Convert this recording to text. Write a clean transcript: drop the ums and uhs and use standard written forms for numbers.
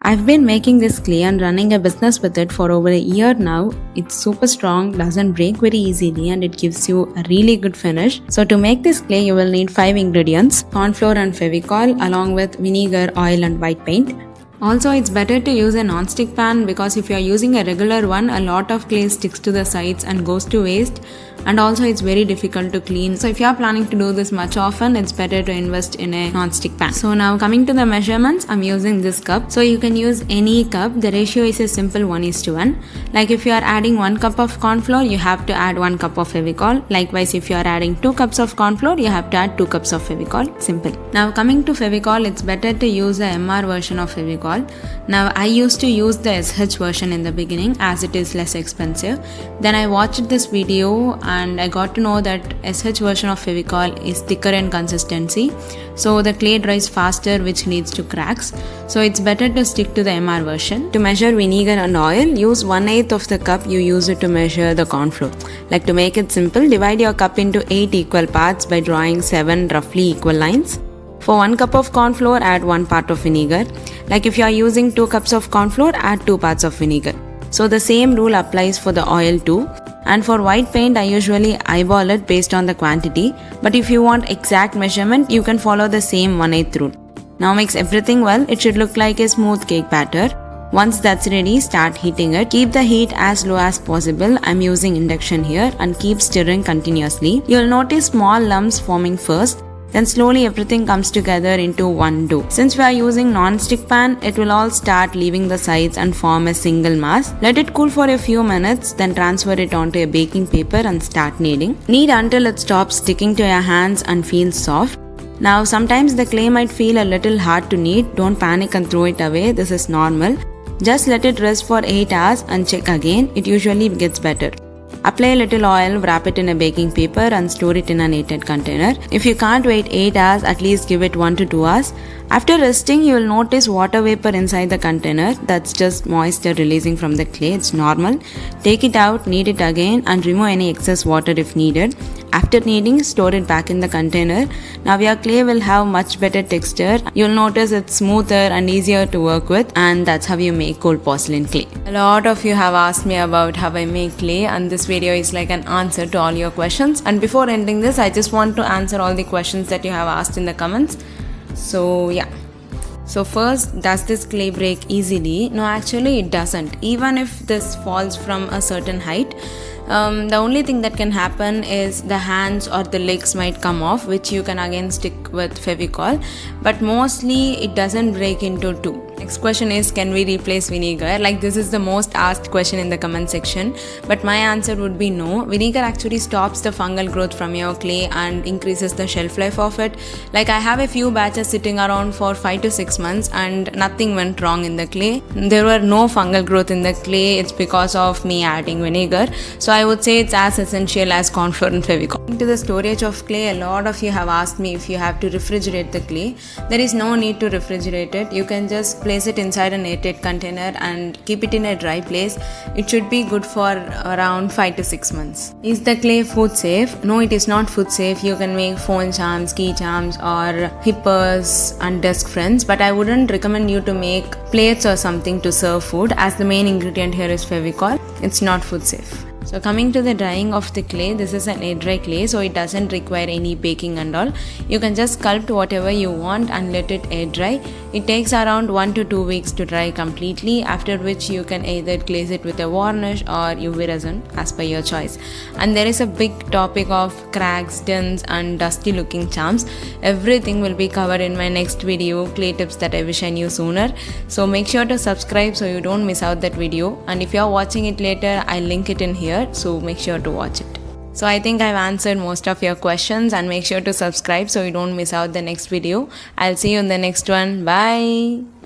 I've been making this clay and running a business with it for over a year now. It's super strong, doesn't break very easily, and it gives you a really good finish. So to make this clay, you will need 5 ingredients: corn flour and fevicol along with vinegar, oil and white paint. Also, it's better to use a non-stick pan because if you are using a regular one, a lot of clay sticks to the sides and goes to waste, and also it's very difficult to clean. So if you are planning to do this much often, it's better to invest in a non-stick pan. So now coming to the measurements, I'm using this cup. So you can use any cup. The ratio is a simple 1:1. Like if you are adding 1 cup of corn flour, you have to add 1 cup of fevicol. Likewise, if you are adding 2 cups of corn flour, you have to add 2 cups of fevicol. Simple. Now coming to fevicol, it's better to use the MR version of fevicol. Now I used to use the SH version in the beginning as it is less expensive. Then I watched this video and I got to know that SH version of fevicol is thicker in consistency, so the clay dries faster, which leads to cracks. So it's better to stick to the MR version. To measure vinegar and oil, use 1/8 of the cup you use it to measure the corn flour. Like to make it simple, divide your cup into 8 equal parts by drawing 7 roughly equal lines. For 1 cup of corn flour, add 1 part of vinegar. Like if you are using 2 cups of corn flour, add 2 parts of vinegar. So the same rule applies for the oil too. And for white paint, I usually eyeball it based on the quantity. But if you want exact measurement, you can follow the same 1/8 rule. Now mix everything well. It should look like a smooth cake batter. Once that's ready, start heating it. Keep the heat as low as possible. I'm using induction here, and keep stirring continuously. You'll notice small lumps forming first. Then slowly everything comes together into one dough. Since we are using non-stick pan, it will all start leaving the sides and form a single mass. Let it cool for a few minutes, then transfer it onto a baking paper and start kneading. Knead until it stops sticking to your hands and feels soft. Now sometimes the clay might feel a little hard to knead. Don't panic and throw it away. This is normal. Just let it rest for 8 hours and check again. It usually gets better. Apply a little oil, wrap it in a baking paper and store it in a heated container. If you can't wait 8 hours, at least give it 1 to 2 hours. After resting, you will notice water vapor inside the container. That's just moisture releasing from the clay. It's normal. Take it out, knead it again and remove any excess water if needed. After kneading, store it back in the container. Now your clay will have much better texture. You'll notice it's smoother and easier to work with, and that's how you make cold porcelain clay. A lot of you have asked me about how I make clay, and this video is like an answer to all your questions. And before ending this, I just want to answer all the questions that you have asked in the comments. So yeah. So first, does this clay break easily? No, actually it doesn't. Even if this falls from a certain height, the only thing that can happen is the hands or the legs might come off, which you can again stick with fevicol, but mostly it doesn't break into two. Next question is, can we replace vinegar? Like, this is the most asked question in the comment section, but my answer would be no. Vinegar actually stops the fungal growth from your clay and increases the shelf life of it. Like, I have a few batches sitting around for 5 to 6 months and nothing went wrong in the clay. There were no fungal growth in the clay. It's because of me adding vinegar. So I would say it's as essential as corn flour and fevicol. To the storage of clay, a lot of you have asked me if you have to refrigerate the clay. There is no need to refrigerate it. You can just place it inside an airtight container and keep it in a dry place. It should be good for around 5 to 6 months. Is the clay food safe? No, it is not food safe. You can make phone charms, key charms or hippers and desk friends, but I wouldn't recommend you to make plates or something to serve food, as the main ingredient here is fevicol. It's not food safe. So coming to the drying of the clay, this is an air dry clay, so it doesn't require any baking and all. You can just sculpt whatever you want and let it air dry. It takes around 1 to 2 weeks to dry completely, after which you can either glaze it with a varnish or UV resin as per your choice. And there is a big topic of cracks, dents and dusty looking charms. Everything will be covered in my next video, clay tips that I wish I knew sooner. So make sure to subscribe so you don't miss out that video. And if you are watching it later, I'll link it in here, so make sure to watch it. So I think I've answered most of your questions, and make sure to subscribe so you don't miss out the next video. I'll see you in the next one. Bye.